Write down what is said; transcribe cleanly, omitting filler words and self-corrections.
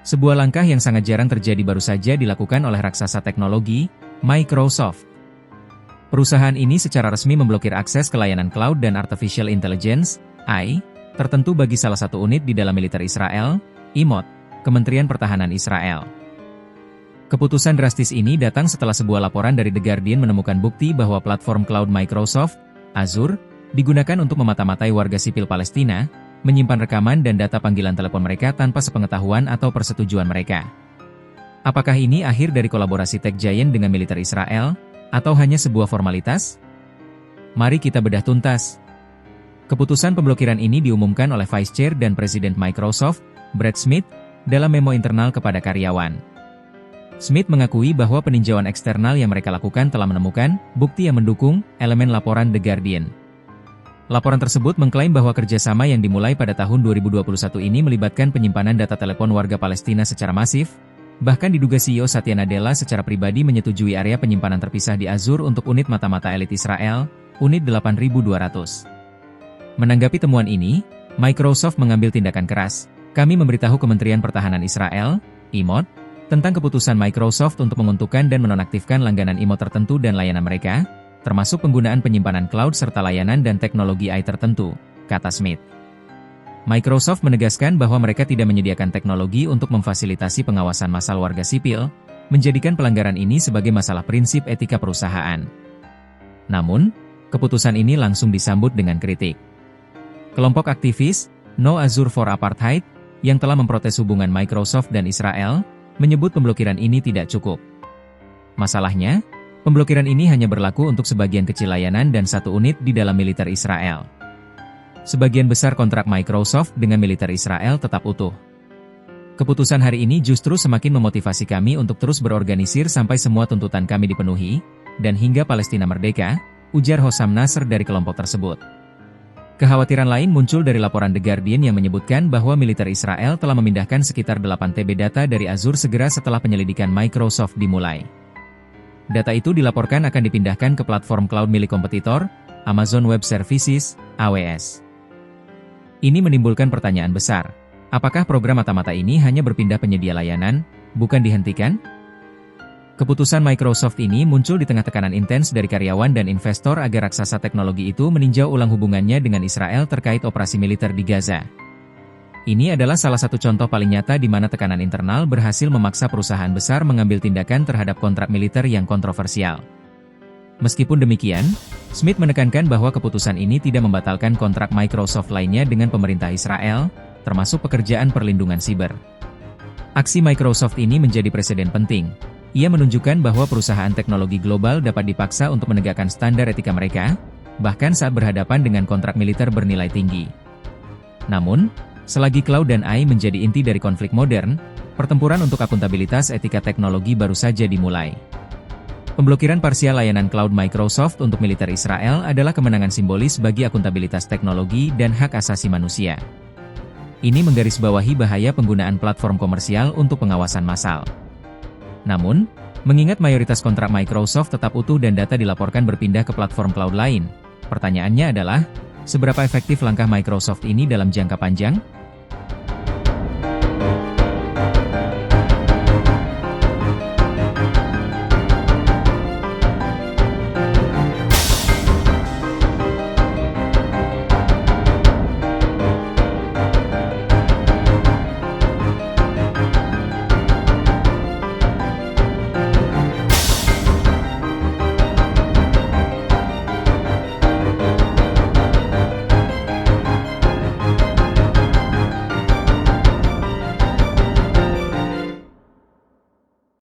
Sebuah langkah yang sangat jarang terjadi baru saja dilakukan oleh raksasa teknologi, Microsoft. Perusahaan ini secara resmi memblokir akses ke layanan cloud dan artificial intelligence, AI, tertentu bagi salah satu unit di dalam militer Israel, IMOD, Kementerian Pertahanan Israel. Keputusan drastis ini datang setelah sebuah laporan dari The Guardian menemukan bukti bahwa platform cloud Microsoft, Azure, digunakan untuk memata-matai warga sipil Palestina, menyimpan rekaman dan data panggilan telepon mereka tanpa sepengetahuan atau persetujuan mereka. Apakah ini akhir dari kolaborasi tech giant dengan militer Israel, atau hanya sebuah formalitas? Mari kita bedah tuntas. Keputusan pemblokiran ini diumumkan oleh Vice Chair dan Presiden Microsoft, Brad Smith, dalam memo internal kepada karyawan. Smith mengakui bahwa peninjauan eksternal yang mereka lakukan telah menemukan bukti yang mendukung elemen laporan The Guardian. Laporan tersebut mengklaim bahwa kerjasama yang dimulai pada tahun 2021 ini melibatkan penyimpanan data telepon warga Palestina secara masif, bahkan diduga CEO Satya Nadella secara pribadi menyetujui area penyimpanan terpisah di Azure untuk unit mata-mata elit Israel, unit 8200. Menanggapi temuan ini, Microsoft mengambil tindakan keras. Kami memberitahu Kementerian Pertahanan Israel, IMOD, tentang keputusan Microsoft untuk menguntukkan dan menonaktifkan langganan IMOD tertentu dan layanan mereka, termasuk penggunaan penyimpanan cloud serta layanan dan teknologi AI tertentu, kata Smith. Microsoft menegaskan bahwa mereka tidak menyediakan teknologi untuk memfasilitasi pengawasan massal warga sipil, menjadikan pelanggaran ini sebagai masalah prinsip etika perusahaan. Namun, keputusan ini langsung disambut dengan kritik. Kelompok aktivis, No Azure for Apartheid, yang telah memprotes hubungan Microsoft dan Israel, menyebut pemblokiran ini tidak cukup. Masalahnya, pemblokiran ini hanya berlaku untuk sebagian kecil layanan dan satu unit di dalam militer Israel. Sebagian besar kontrak Microsoft dengan militer Israel tetap utuh. Keputusan hari ini justru semakin memotivasi kami untuk terus berorganisir sampai semua tuntutan kami dipenuhi, dan hingga Palestina merdeka, ujar Hossam Nasr dari kelompok tersebut. Kekhawatiran lain muncul dari laporan The Guardian yang menyebutkan bahwa militer Israel telah memindahkan sekitar 8 TB data dari Azure segera setelah penyelidikan Microsoft dimulai. Data itu dilaporkan akan dipindahkan ke platform cloud milik kompetitor, Amazon Web Services, AWS. Ini menimbulkan pertanyaan besar. Apakah program mata-mata ini hanya berpindah penyedia layanan, bukan dihentikan? Keputusan Microsoft ini muncul di tengah tekanan intens dari karyawan dan investor agar raksasa teknologi itu meninjau ulang hubungannya dengan Israel terkait operasi militer di Gaza. Ini adalah salah satu contoh paling nyata di mana tekanan internal berhasil memaksa perusahaan besar mengambil tindakan terhadap kontrak militer yang kontroversial. Meskipun demikian, Smith menekankan bahwa keputusan ini tidak membatalkan kontrak Microsoft lainnya dengan pemerintah Israel, termasuk pekerjaan perlindungan siber. Aksi Microsoft ini menjadi preseden penting. Ia menunjukkan bahwa perusahaan teknologi global dapat dipaksa untuk menegakkan standar etika mereka, bahkan saat berhadapan dengan kontrak militer bernilai tinggi. Namun, selagi cloud dan AI menjadi inti dari konflik modern, pertempuran untuk akuntabilitas etika teknologi baru saja dimulai. Pemblokiran parsial layanan cloud Microsoft untuk militer Israel adalah kemenangan simbolis bagi akuntabilitas teknologi dan hak asasi manusia. Ini menggarisbawahi bahaya penggunaan platform komersial untuk pengawasan massal. Namun, mengingat mayoritas kontrak Microsoft tetap utuh dan data dilaporkan berpindah ke platform cloud lain, pertanyaannya adalah, seberapa efektif langkah Microsoft ini dalam jangka panjang?